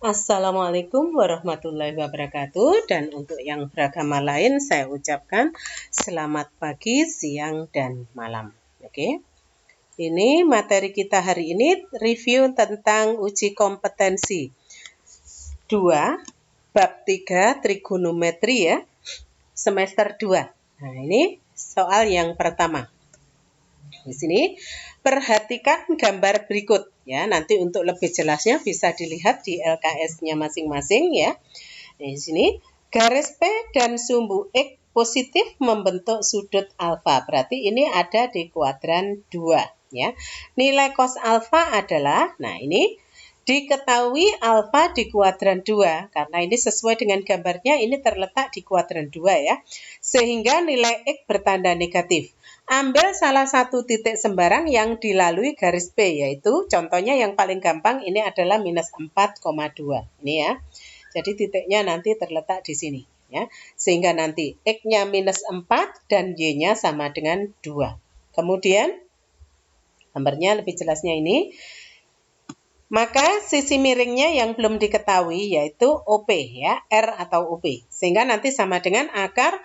Assalamualaikum warahmatullahi wabarakatuh, dan untuk yang beragama lain saya ucapkan selamat pagi, siang, dan malam. Oke. Ini materi kita hari ini review tentang uji kompetensi 2 bab 3 trigonometri ya, semester 2. Nah, ini soal yang pertama. Di sini perhatikan gambar berikut ya. Nanti untuk lebih jelasnya bisa dilihat di LKS-nya masing-masing ya. Di sini garis P dan sumbu X positif membentuk sudut alfa. Berarti ini ada di kuadran 2 ya. Nilai cos alfa adalah, nah ini diketahui alfa di kuadran 2 karena ini sesuai dengan gambarnya, ini terletak di kuadran 2 ya. Sehingga nilai X bertanda negatif. Ambil salah satu titik sembarang yang dilalui garis P, yaitu contohnya yang paling gampang ini adalah minus 4,2. Ini ya. Jadi titiknya nanti terletak di sini ya. Sehingga nanti X-nya minus 4 dan Y-nya sama dengan 2. Kemudian gambarnya lebih jelasnya ini. Maka sisi miringnya yang belum diketahui yaitu OP ya, R atau OP. Sehingga nanti sama dengan akar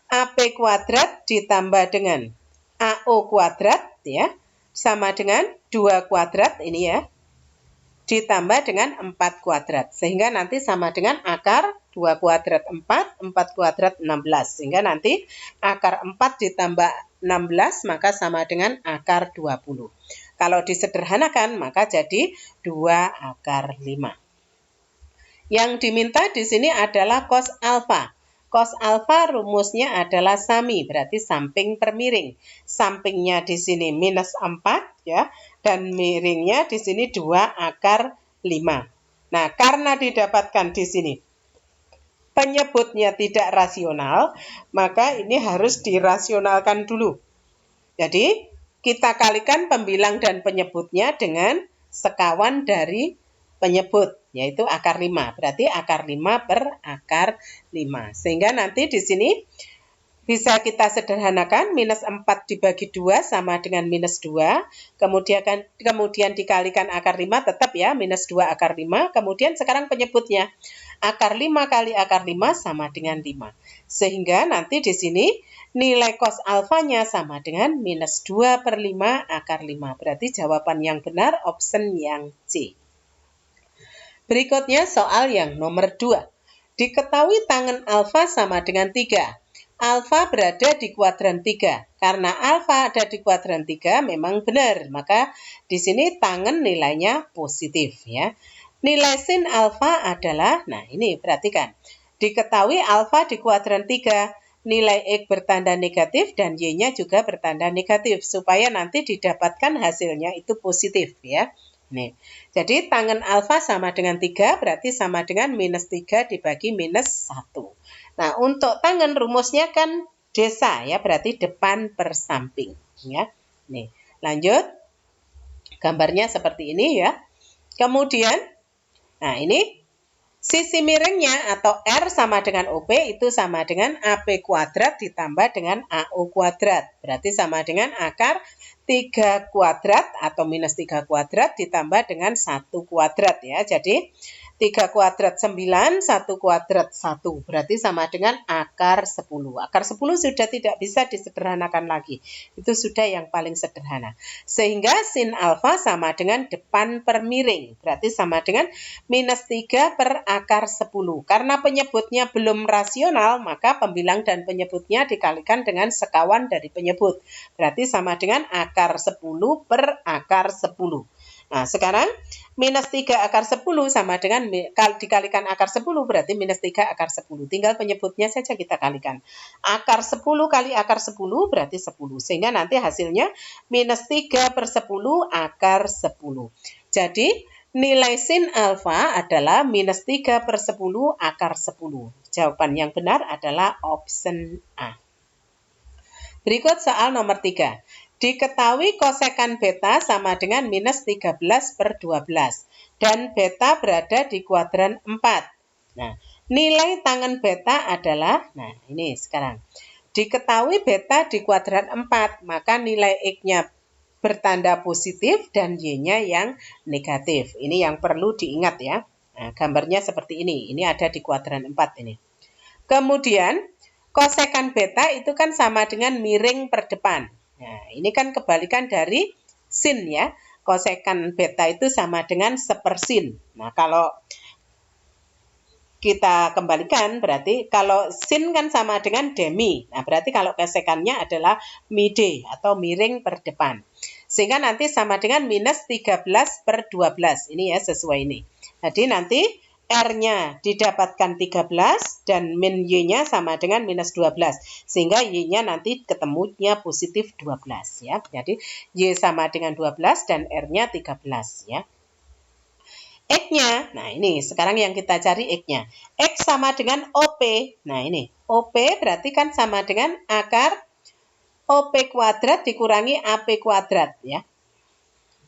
AP kuadrat ditambah dengan AO kuadrat ya, sama dengan 2 kuadrat ini ya, ditambah dengan 4 kuadrat. Sehingga nanti sama dengan akar 2 kuadrat 4, 4 kuadrat 16. Sehingga nanti akar 4 ditambah 16 maka sama dengan akar 20. Kalau disederhanakan maka jadi 2 akar 5. Yang diminta di sini adalah cos alfa. Cos alfa rumusnya adalah sami, berarti samping per miring. Sampingnya di sini minus 4 ya, dan miringnya di sini 2 akar 5. Nah, karena didapatkan di sini penyebutnya tidak rasional, maka ini harus dirasionalkan dulu. Jadi, kita kalikan pembilang dan penyebutnya dengan sekawan dari penyebut, yaitu akar 5. Berarti akar 5 per akar 5. Sehingga nanti di sini bisa kita sederhanakan, minus 4 dibagi 2 sama dengan minus 2. Kemudian dikalikan akar 5 tetap ya, minus 2 akar 5. Kemudian sekarang penyebutnya, akar 5 kali akar 5 sama dengan 5. Sehingga nanti di sini nilai cos alfanya sama dengan minus 2 per 5 akar 5. Berarti jawaban yang benar option yang C. Berikutnya soal yang nomor 2. Diketahui tangen alfa sama dengan 3. Alfa berada di kuadran 3. Karena alfa ada di kuadran 3 memang benar. Maka di sini tangen nilainya positif ya. Nilai sin alfa adalah, nah ini perhatikan. Diketahui alfa di kuadran 3. Nilai X bertanda negatif dan Y-nya juga bertanda negatif. Supaya nanti didapatkan hasilnya itu positif ya. Nih, jadi tangen alfa sama dengan 3 berarti sama dengan minus 3 dibagi minus 1. Nah, untuk tangen rumusnya kan desa ya, berarti depan per samping ya. Nih, lanjut. Gambarnya seperti ini ya. Kemudian, nah ini sisi miringnya atau R sama dengan OP itu sama dengan AP kuadrat ditambah dengan AO kuadrat. Berarti sama dengan akar 3 kuadrat atau minus 3 kuadrat ditambah dengan 1 kuadrat ya. Jadi 3 kuadrat 9, 1 kuadrat 1. Berarti sama dengan akar 10. Akar 10 sudah tidak bisa disederhanakan lagi. Itu sudah yang paling sederhana. Sehingga sin alfa sama dengan depan per miring. Berarti sama dengan minus 3 per akar 10. Karena penyebutnya belum rasional, maka pembilang dan penyebutnya dikalikan dengan sekawan dari penyebut. Berarti sama dengan akar 10 per akar 10. Nah, sekarang minus 3 akar 10 sama dengan dikalikan akar 10 berarti minus 3 akar 10. Tinggal penyebutnya saja kita kalikan. Akar 10 kali akar 10 berarti 10. Sehingga nanti hasilnya minus 3 per 10 akar 10. Jadi nilai sin alfa adalah minus 3 per 10 akar 10. Jawaban yang benar adalah option A. Berikut soal nomor 3. Diketahui kosekan beta sama dengan minus 13 per 12. Dan beta berada di kuadran 4. Nah, nilai tangen beta adalah, nah ini sekarang. Diketahui beta di kuadran 4, maka nilai X-nya bertanda positif dan Y-nya yang negatif. Ini yang perlu diingat ya. Nah, gambarnya seperti ini. Ini ada di kuadran 4 ini. Kemudian kosekan beta itu kan sama dengan miring per depan. Nah, ini kan kebalikan dari sin ya. Kosekan beta itu sama dengan sepersin. Nah, kalau kita kembalikan berarti kalau sin kan sama dengan demi. Nah, berarti kalau kosekannya adalah mide atau miring per depan. Sehingga nanti sama dengan minus 13 per 12. Ini ya sesuai ini. Jadi nanti R-nya didapatkan 13 dan min Y-nya sama dengan minus 12. Sehingga Y-nya nanti ketemunya positif 12 ya. Jadi Y sama dengan 12 dan R-nya 13 ya. X-nya, nah ini sekarang yang kita cari X-nya. X sama dengan OP. Nah ini, OP berarti kan sama dengan akar OP kuadrat dikurangi AP kuadrat ya.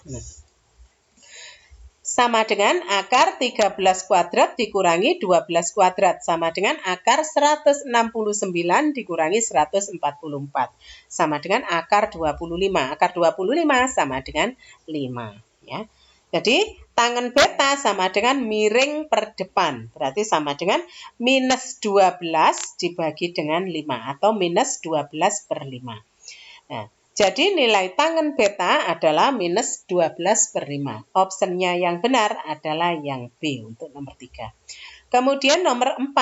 Nah. Sama dengan akar 13 kuadrat dikurangi 12 kuadrat. Sama dengan akar 169 dikurangi 144. Sama dengan akar 25. Akar 25 sama dengan 5. Ya. Jadi tangen beta sama dengan miring per depan. Berarti sama dengan minus 12 dibagi dengan 5. Atau minus 12 per 5. Nah. Jadi nilai tangen beta adalah minus 12 per 5. Opsinya yang benar adalah yang B untuk nomor 3. Kemudian nomor 4.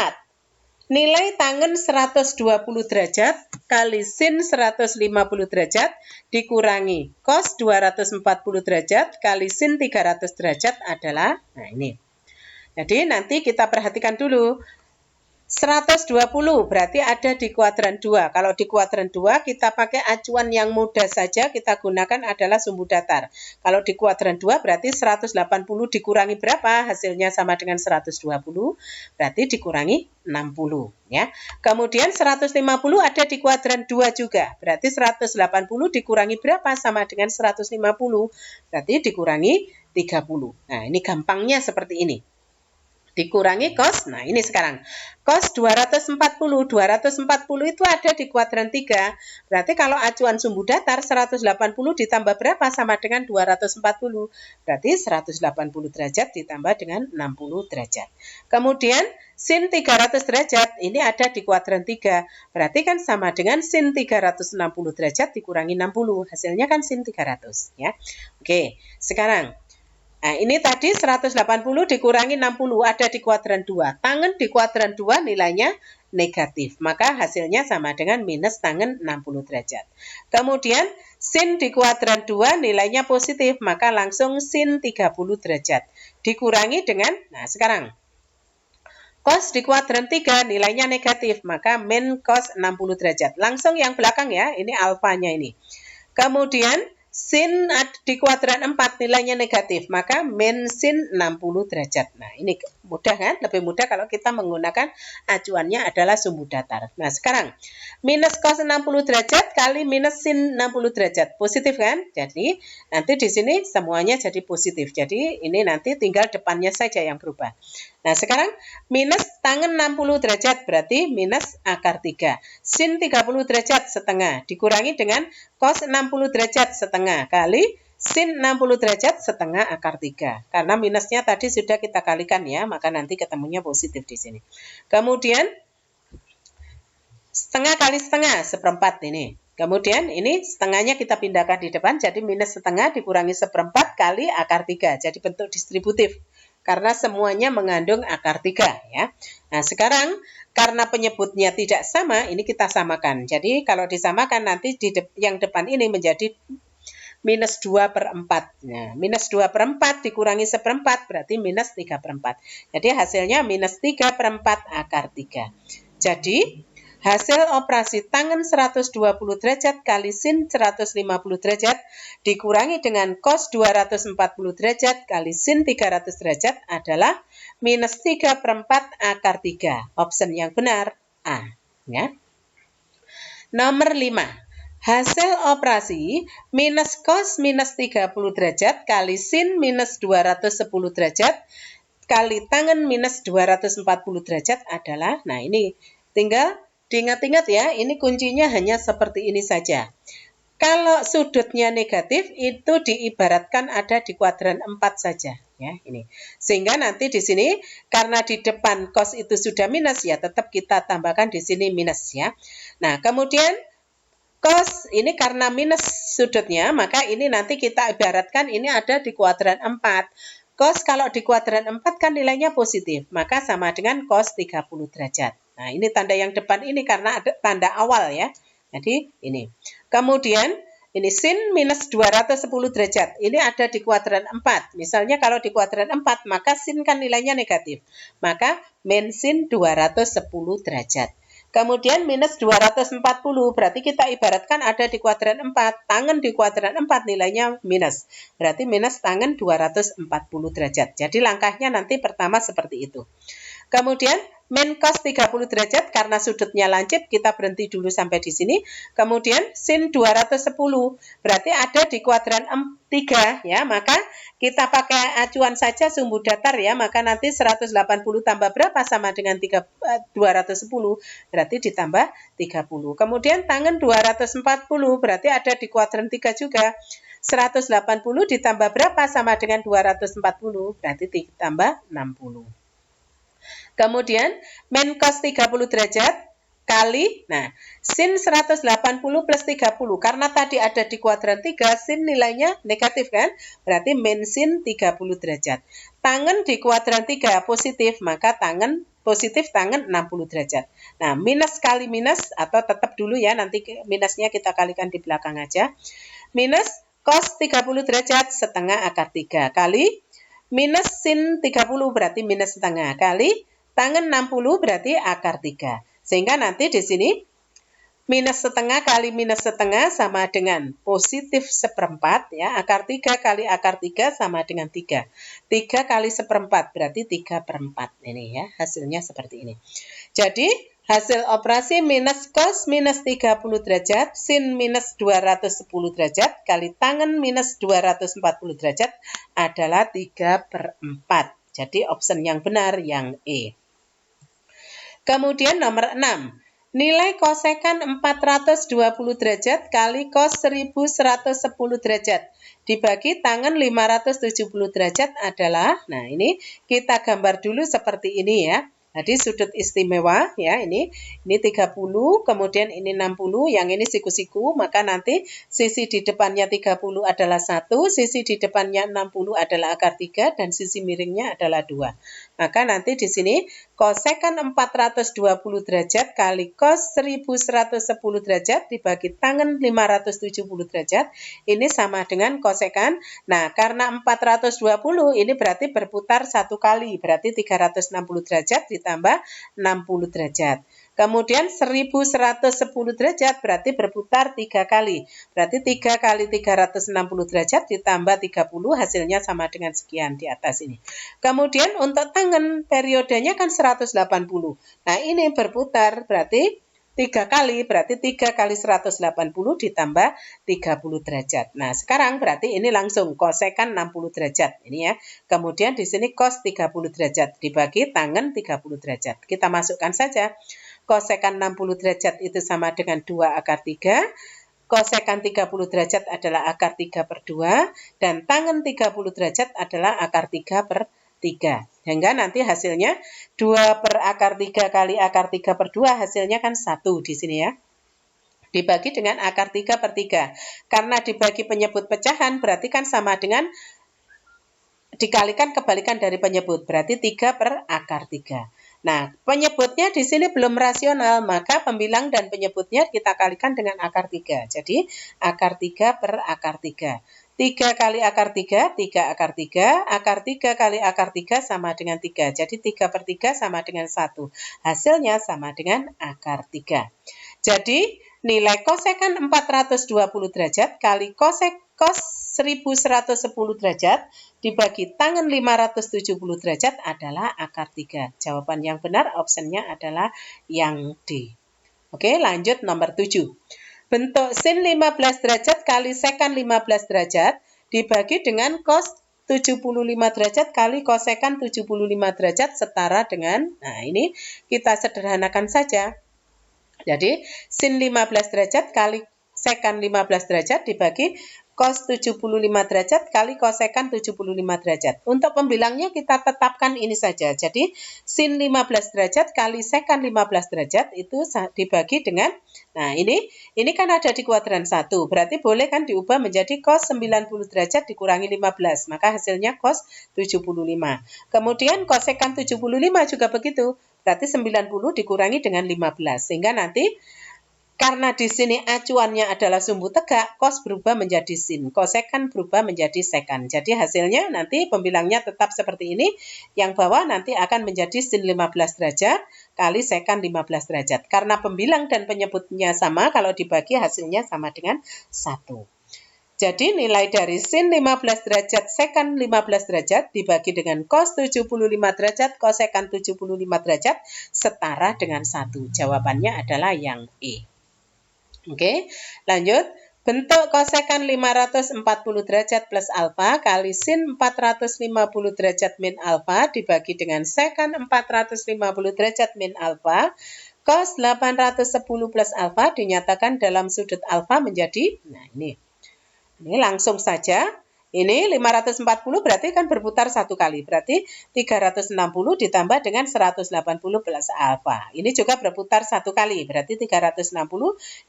Nilai tangen 120 derajat kali sin 150 derajat dikurangi cos 240 derajat kali sin 300 derajat adalah, nah ini. Jadi nanti kita perhatikan dulu. 120 berarti ada di kuadran 2. Kalau di kuadran 2 kita pakai acuan yang mudah saja, kita gunakan adalah sumbu datar. Kalau di kuadran 2 berarti 180 dikurangi berapa? Hasilnya sama dengan 120, berarti dikurangi 60 ya. Kemudian 150 ada di kuadran 2 juga. Berarti 180 dikurangi berapa? Sama dengan 150. Berarti dikurangi 30. Nah, ini gampangnya seperti ini. Dikurangi cos, nah ini sekarang cos 240 itu ada di kuadran 3, berarti kalau acuan sumbu datar 180 ditambah berapa sama dengan 240, berarti 180 derajat ditambah dengan 60 derajat. Kemudian sin 300 derajat ini ada di kuadran 3, berarti kan sama dengan sin 360 derajat dikurangi 60, hasilnya kan sin 300 ya. Oke, sekarang nah, ini tadi 180 dikurangi 60 ada di kuadran 2. Tangen di kuadran 2 nilainya negatif. Maka hasilnya sama dengan minus tangen 60 derajat. Kemudian sin di kuadran 2 nilainya positif. Maka langsung sin 30 derajat. Dikurangi dengan, nah sekarang cos di kuadran 3 nilainya negatif. Maka min cos 60 derajat. Langsung yang belakang ya, ini alfanya ini. Kemudian sin di kuadran 4 nilainya negatif, maka min sin 60 derajat. Nah, ini mudah kan? Lebih mudah kalau kita menggunakan acuannya adalah sumbu datar. Nah, sekarang minus cos 60 derajat kali minus sin 60 derajat. Positif kan? Jadi, nanti di sini semuanya jadi positif. Jadi, ini nanti tinggal depannya saja yang berubah. Nah, sekarang minus tangen 60 derajat berarti minus akar 3. Sin 30 derajat setengah dikurangi dengan cos 60 derajat setengah kali sin 60 derajat setengah akar 3. Karena minusnya tadi sudah kita kalikan ya, maka nanti ketemunya positif di sini. Kemudian setengah kali setengah, seperempat ini. Kemudian ini setengahnya kita pindahkan di depan, jadi minus setengah dikurangi seperempat kali akar 3. Jadi bentuk distributif. Karena semuanya mengandung akar 3 ya. Nah sekarang karena penyebutnya tidak sama, ini kita samakan. Jadi kalau disamakan nanti yang depan ini menjadi minus 2 per 4. Nah, minus 2 per 4 dikurangi seperempat berarti minus 3 per 4. Jadi hasilnya minus 3 per 4 akar 3. Jadi hasil operasi tangen 120 derajat kali sin 150 derajat dikurangi dengan cos 240 derajat kali sin 300 derajat adalah minus 3 per 4 akar 3. Option yang benar A. Ya. Nomor 5. Hasil operasi minus cos minus 30 derajat kali sin minus 210 derajat kali tangen minus 240 derajat adalah, nah ini tinggal diingat-ingat ya, ini kuncinya hanya seperti ini saja. Kalau sudutnya negatif itu diibaratkan ada di kuadran 4 saja. ya ini. Sehingga nanti di sini karena di depan cos itu sudah minus ya, tetap kita tambahkan di sini minus ya. Nah, kemudian cos ini karena minus sudutnya, maka ini nanti kita ibaratkan ini ada di kuadran 4. Cos kalau di kuadran 4 kan nilainya positif, maka sama dengan cos 30 derajat. Nah, ini tanda yang depan ini karena ada tanda awal ya. Jadi ini. Kemudian ini sin minus 210 derajat. Ini ada di kuadran 4. Misalnya kalau di kuadran 4, maka sin kan nilainya negatif. Maka min sin 210 derajat. Kemudian minus 240, berarti kita ibaratkan ada di kuadran 4. Tangen di kuadran 4 nilainya minus. Berarti minus tangen 240 derajat. Jadi langkahnya nanti pertama seperti itu. Kemudian min cos 30 derajat karena sudutnya lancip kita berhenti dulu sampai di sini. Kemudian sin 210 berarti ada di kuadran 3 ya, maka kita pakai acuan saja sumbu datar ya, maka nanti 180 tambah berapa sama dengan 210 berarti ditambah 30. Kemudian tangen 240 berarti ada di kuadran 3 juga. 180 ditambah berapa sama dengan 240 berarti ditambah 60. Kemudian min cos 30 derajat kali, nah sin 180 plus 30, karena tadi ada di kuadran 3, sin nilainya negatif kan, berarti min sin 30 derajat. Tangen di kuadran 3 positif, maka tangen positif tangen 60 derajat. Nah, minus kali minus, atau tetap dulu ya, nanti minusnya kita kalikan di belakang aja. Minus cos 30 derajat setengah akar 3 kali minus sin 30 berarti minus setengah kali tangen 60 berarti akar 3. Sehingga nanti di sini minus setengah kali minus setengah sama dengan positif seperempat ya. Akar 3 kali akar 3 sama dengan 3. 3 kali seperempat berarti 3/4. Ini ya, hasilnya seperti ini. Jadi hasil operasi minus cos minus 30 derajat sin minus 210 derajat kali tangen minus 240 derajat adalah 3/4. Jadi option yang benar yang E. Kemudian nomor 6. Nilai kosekan 420 derajat kali cos 1110 derajat dibagi tangen 570 derajat adalah, nah ini kita gambar dulu seperti ini ya. Jadi sudut istimewa ya, ini 30, kemudian ini 60, yang ini siku-siku, maka nanti sisi di depannya 30 adalah 1, sisi di depannya 60 adalah akar 3, dan sisi miringnya adalah 2. Maka nanti di sini kosekan 420 derajat kali cos 1110 derajat dibagi tangen 570 derajat, ini sama dengan kosekan. Nah, karena 420 ini berarti berputar satu kali, berarti 360 derajat ditambah 60 derajat. Kemudian 1110 derajat berarti berputar 3 kali. Berarti 3 kali 360 derajat ditambah 30 hasilnya sama dengan sekian di atas ini. Kemudian untuk tangen periodenya kan 180. Nah ini berputar berarti 3 kali, berarti 3 kali 180 ditambah 30 derajat. Nah sekarang berarti ini langsung kosekan 60 derajat. Ini ya. Kemudian di sini cos 30 derajat dibagi tangen 30 derajat. Kita masukkan saja. Kosekan 60 derajat itu sama dengan 2 akar 3. Kosekan 30 derajat adalah akar 3/2. Dan tangen 30 derajat adalah akar 3/3. Sehingga nanti hasilnya 2 per akar 3 kali akar 3/2 hasilnya kan 1 di sini ya. Dibagi dengan akar 3/3. Karena dibagi penyebut pecahan berarti kan sama dengan dikalikan kebalikan dari penyebut. Berarti 3 per akar 3. Nah, penyebutnya di sini belum rasional, maka pembilang dan penyebutnya kita kalikan dengan akar 3. Jadi, akar 3 per akar 3. 3 kali akar 3, 3 akar 3. Akar 3 kali akar 3 sama dengan 3. Jadi, 3/3 sama dengan 1. Hasilnya sama dengan akar 3. Jadi, nilai kosekan 420 derajat kali cos 1110 derajat dibagi tangen 570 derajat adalah akar 3. Jawaban yang benar optionnya adalah yang D. Oke, lanjut nomor 7. Bentuk sin 15 derajat kali sekan 15 derajat dibagi dengan cos 75 derajat kali kosekan 75 derajat setara dengan, nah ini kita sederhanakan saja. Jadi sin 15 derajat kali sekan 15 derajat dibagi cos 75 derajat kali kosekan 75 derajat. Untuk pembilangnya kita tetapkan ini saja. Jadi sin 15 derajat kali sekan 15 derajat itu dibagi dengan, nah ini kan ada di kuadran 1. Berarti boleh kan diubah menjadi cos 90 derajat dikurangi 15. Maka hasilnya cos 75. Kemudian kosekan 75 juga begitu. Berarti 90 dikurangi dengan 15. Sehingga nanti karena di sini acuannya adalah sumbu tegak, cos berubah menjadi sin, kosekan berubah menjadi sekan. Jadi hasilnya nanti pembilangnya tetap seperti ini. Yang bawah nanti akan menjadi sin 15 derajat kali sekan 15 derajat. Karena pembilang dan penyebutnya sama, kalau dibagi hasilnya sama dengan 1. Jadi nilai dari sin 15 derajat sekan 15 derajat dibagi dengan cos 75 derajat kosekan 75 derajat setara dengan 1. Jawabannya adalah yang E. Oke, lanjut. Bentuk kosekan 540 derajat plus alfa kali sin 450 derajat min alfa dibagi dengan sekan 450 derajat min alfa cos 810 plus alfa dinyatakan dalam sudut alfa menjadi, nah ini langsung saja. Ini 540 berarti kan berputar satu kali. Berarti 360 ditambah dengan 180 plus alfa. Ini juga berputar satu kali. Berarti 360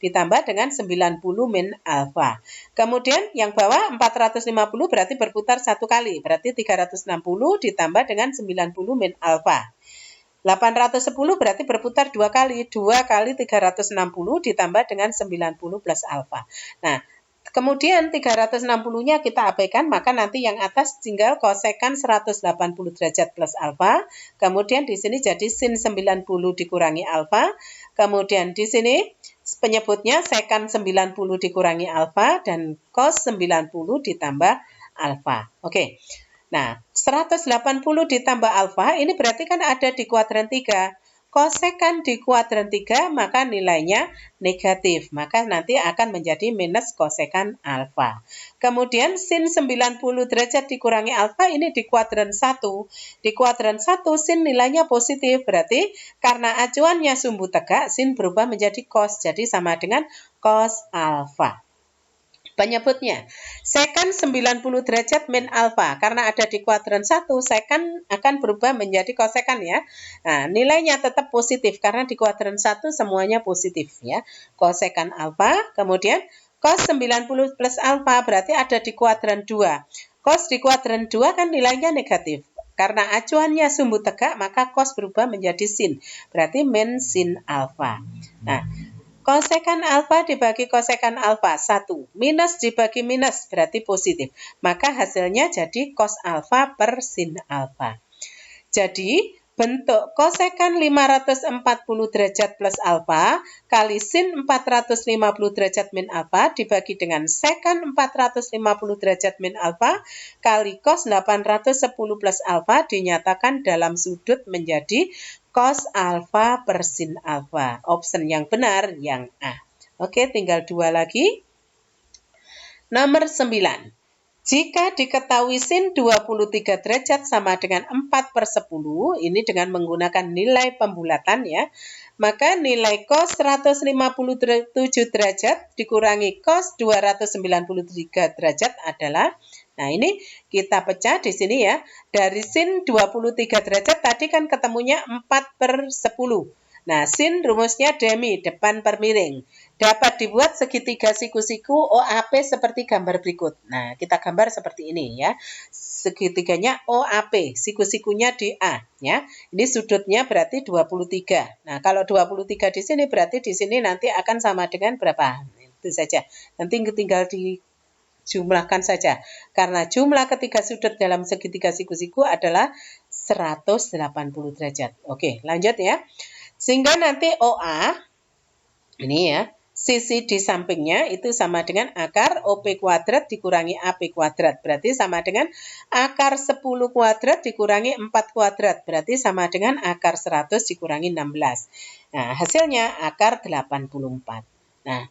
ditambah dengan 90 min alfa. Kemudian yang bawah 450 berarti berputar satu kali. Berarti 360 ditambah dengan 90 min alfa. 810 berarti berputar dua kali. 2 kali 360 ditambah dengan 90 plus alfa. Nah, kemudian 360-nya kita abaikan, maka nanti yang atas tinggal kosekan 180 derajat plus alfa. Kemudian di sini jadi sin 90 dikurangi alfa. Kemudian di sini penyebutnya sekan 90 dikurangi alfa dan cos 90 ditambah alfa. Oke. Nah, 180 ditambah alfa ini berarti kan ada di kuadran 3. Kosekan di kuadran 3 maka nilainya negatif. Maka nanti akan menjadi minus kosekan alfa. Kemudian sin 90 derajat dikurangi alfa ini di kuadran 1. Di kuadran 1 sin nilainya positif. Berarti karena acuannya sumbu tegak sin berubah menjadi cos. Jadi sama dengan cos alfa. Penyebutnya, sekan 90 derajat min alfa. Karena ada di kuadran 1, sekan akan berubah menjadi kosekan ya. Nah, nilainya tetap positif karena di kuadran 1 semuanya positif ya. Kosekan alfa, kemudian cos 90 plus alfa berarti ada di kuadran 2. Cos di kuadran 2 kan nilainya negatif. Karena acuannya sumbu tegak, maka cos berubah menjadi sin. Berarti min sin alfa. Nah, kosekan alfa dibagi kosekan alfa 1. Minus dibagi minus berarti positif. Maka hasilnya jadi cos alfa per sin alfa. Jadi bentuk kosekan 540 derajat plus alfa kali sin 450 derajat min alfa dibagi dengan sekan 450 derajat min alfa kali cos 810 plus alfa dinyatakan dalam sudut menjadi cos alfa per sin alfa. Option yang benar yang A. Oke, tinggal 2 lagi. Nomor 9. Jika diketahui sin 23 derajat sama dengan 4/10, ini dengan menggunakan nilai pembulatan ya, maka nilai cos 157 derajat dikurangi cos 293 derajat adalah, nah ini kita pecah di sini ya, dari sin 23 derajat tadi kan ketemunya 4/10. Nah, sin rumusnya demi, depan per miring. Dapat dibuat segitiga siku-siku OAP seperti gambar berikut. Nah, kita gambar seperti ini ya. Segitiganya OAP, siku-sikunya di A ya. Ini sudutnya berarti 23. Nah, kalau 23 di sini berarti di sini nanti akan sama dengan berapa? Itu saja. Nanti tinggal dijumlahkan saja. Karena jumlah ketiga sudut dalam segitiga siku-siku adalah 180 derajat. Oke, lanjut ya. Sehingga nanti OA, ini ya, sisi di sampingnya itu sama dengan akar OP kuadrat dikurangi AP kuadrat. Berarti sama dengan akar 10 kuadrat dikurangi 4 kuadrat. Berarti sama dengan akar 100 dikurangi 16. Nah, hasilnya akar 84. Nah,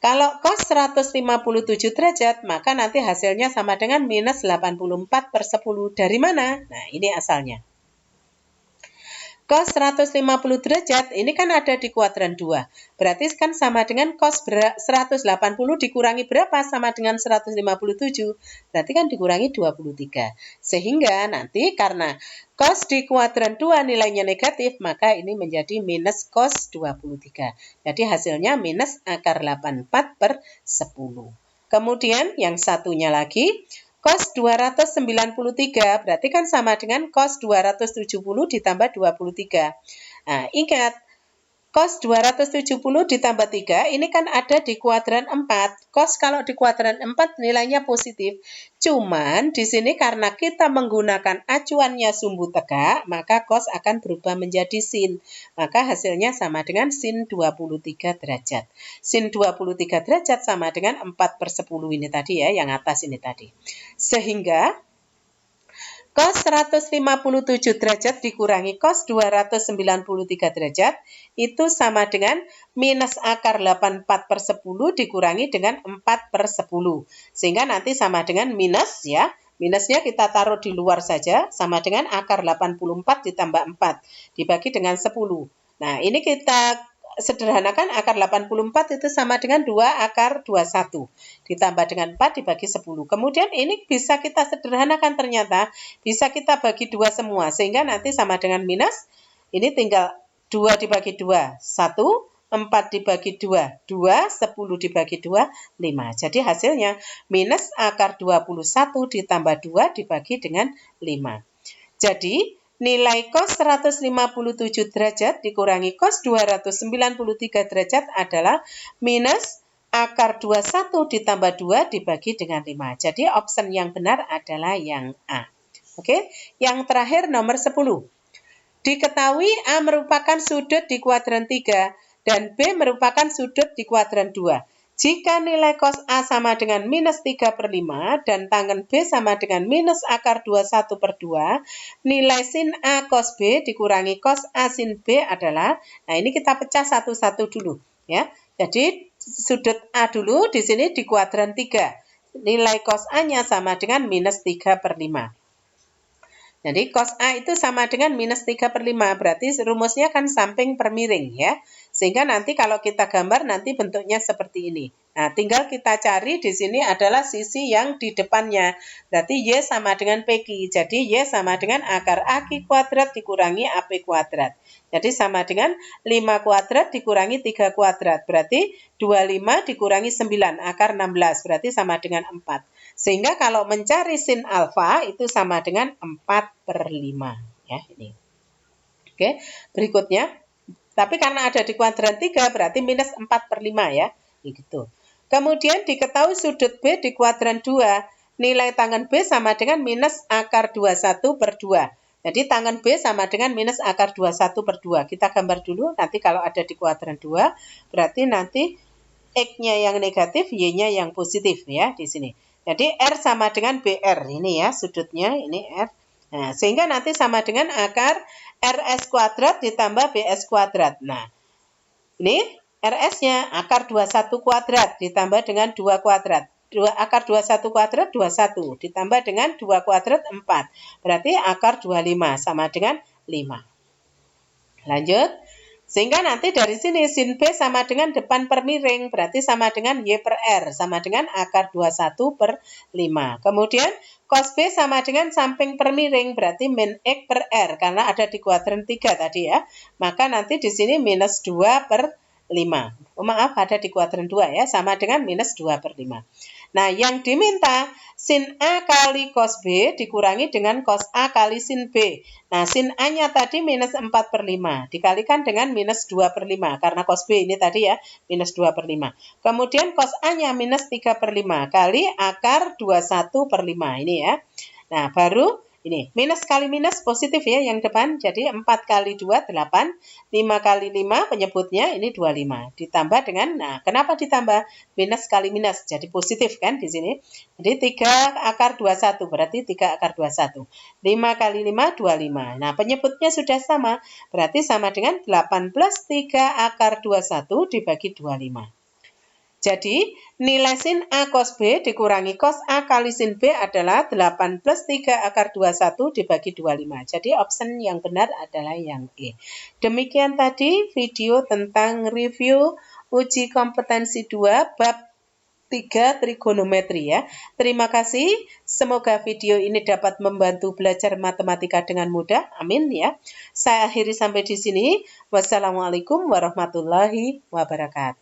kalau cos 157 derajat, maka nanti hasilnya sama dengan minus 84/10. Dari mana? Nah, ini asalnya. Cos 150 derajat ini kan ada di kuadran 2. Berarti kan sama dengan cos 180 dikurangi berapa? Sama dengan 157. Berarti kan dikurangi 23. Sehingga nanti karena cos di kuadran 2 nilainya negatif, maka ini menjadi minus cos 23. Jadi hasilnya minus akar 84 per 10. Kemudian yang satunya lagi, cos 293 berarti kan sama dengan cos 270 ditambah 23. Nah, ingat, cos 270 ditambah 3 ini kan ada di kuadran 4. Cos kalau di kuadran 4 nilainya positif. Cuman di sini karena kita menggunakan acuannya sumbu tegak, maka cos akan berubah menjadi sin. Maka hasilnya sama dengan sin 23 derajat. Sin 23 derajat sama dengan 4 per 10 ini tadi ya, yang atas ini tadi. Sehingga cos 157 derajat dikurangi cos 293 derajat itu sama dengan minus akar 84 per 10 dikurangi dengan 4 per 10. Sehingga nanti sama dengan minus ya. Minusnya kita taruh di luar saja, sama dengan akar 84 ditambah 4 dibagi dengan 10. Nah, ini kita sederhanakan, akar 84 itu sama dengan 2 akar 21 ditambah dengan 4 dibagi 10. Kemudian ini bisa kita sederhanakan, ternyata bisa kita bagi 2 semua, sehingga nanti sama dengan minus, ini tinggal 2 dibagi 2, 1, 4 dibagi 2, 2, 10 dibagi 2, 5. Jadi hasilnya minus akar 21 ditambah 2 dibagi dengan 5. Jadi nilai cos 157 derajat dikurangi cos 293 derajat adalah minus akar 21 ditambah 2 dibagi dengan 5. Jadi option yang benar adalah yang A. Oke, yang terakhir nomor 10. Diketahui A merupakan sudut di kuadran 3 dan B merupakan sudut di kuadran 2. Jika nilai cos A sama dengan minus 3 per 5 dan tangen B sama dengan minus akar 21 per 2, nilai sin A cos B dikurangi cos A sin B adalah, nah ini kita pecah satu-satu dulu ya. Jadi sudut A dulu di sini di kuadran 3. Nilai cos A-nya sama dengan minus 3 per 5. Jadi cos A itu sama dengan minus 3 per 5. Berarti rumusnya kan samping per miring ya. Sehingga nanti kalau kita gambar nanti bentuknya seperti ini. Nah, tinggal kita cari di sini adalah sisi yang di depannya. Berarti Y sama dengan PQ. Jadi Y sama dengan akar AK kuadrat dikurangi AP kuadrat. Jadi sama dengan 5 kuadrat dikurangi 3 kuadrat. Berarti 25 dikurangi 9, akar 16. Berarti sama dengan 4. Sehingga kalau mencari sin alfa itu sama dengan 4 per 5. Ya, ini. Oke, berikutnya. Tapi karena ada di kuadran 3 berarti minus 4 per 5 ya. Gitu. Kemudian diketahui sudut B di kuadran 2. Nilai tangen B sama dengan minus akar 21 per 2. Jadi tangen B sama dengan minus akar 21 per 2. Kita gambar dulu, nanti kalau ada di kuadran 2, berarti nanti X-nya yang negatif, Y-nya yang positif ya di sini. Jadi R sama dengan BR, ini ya sudutnya, ini R. Nah, sehingga nanti sama dengan akar RS kuadrat ditambah BS kuadrat. Nah, ini RS-nya akar 21 kuadrat ditambah dengan 2 kuadrat. Akar 21 kuadrat 21 ditambah dengan 2 kuadrat 4. Berarti akar 25 sama dengan 5. Lanjut. Sehingga nanti dari sini sin B sama dengan depan per miring. Berarti sama dengan Y per R. Sama dengan akar 21 per 5. Kemudian cos B sama dengan samping per miring. Berarti min X per R. Karena ada di kuadran 3 tadi ya. Maka nanti di sini minus 2 per 5. Oh, maaf, ada di kuadran 2 ya. Sama dengan minus 2 per 5. Nah, yang diminta sin A kali cos B dikurangi dengan cos A kali sin B. Nah, sin A-nya tadi minus 4 per 5. Dikalikan dengan minus 2 per 5. Karena cos B ini tadi ya, minus 2 per 5. Kemudian cos A-nya minus 3 per 5 kali akar 21 per 5. Ini ya. Nah, baru ini, minus kali minus positif ya yang depan. Jadi 4 kali 2, 8. 5 kali 5 penyebutnya ini 25. Ditambah dengan, nah kenapa ditambah? Minus kali minus, jadi positif kan di sini. Jadi 3 akar 21, berarti 3 akar 21. 5 kali 5, 25. Nah penyebutnya sudah sama, berarti sama dengan 8 plus 3 akar 21 dibagi 25. Jadi, nilai sin A cos B dikurangi cos A kali sin B adalah 8 plus 3 akar 21 dibagi 25. Jadi, option yang benar adalah yang E. Demikian tadi video tentang review uji kompetensi 2 bab 3 trigonometri ya. Terima kasih. Semoga video ini dapat membantu belajar matematika dengan mudah. Amin ya. Saya akhiri sampai di sini. Wassalamualaikum warahmatullahi wabarakatuh.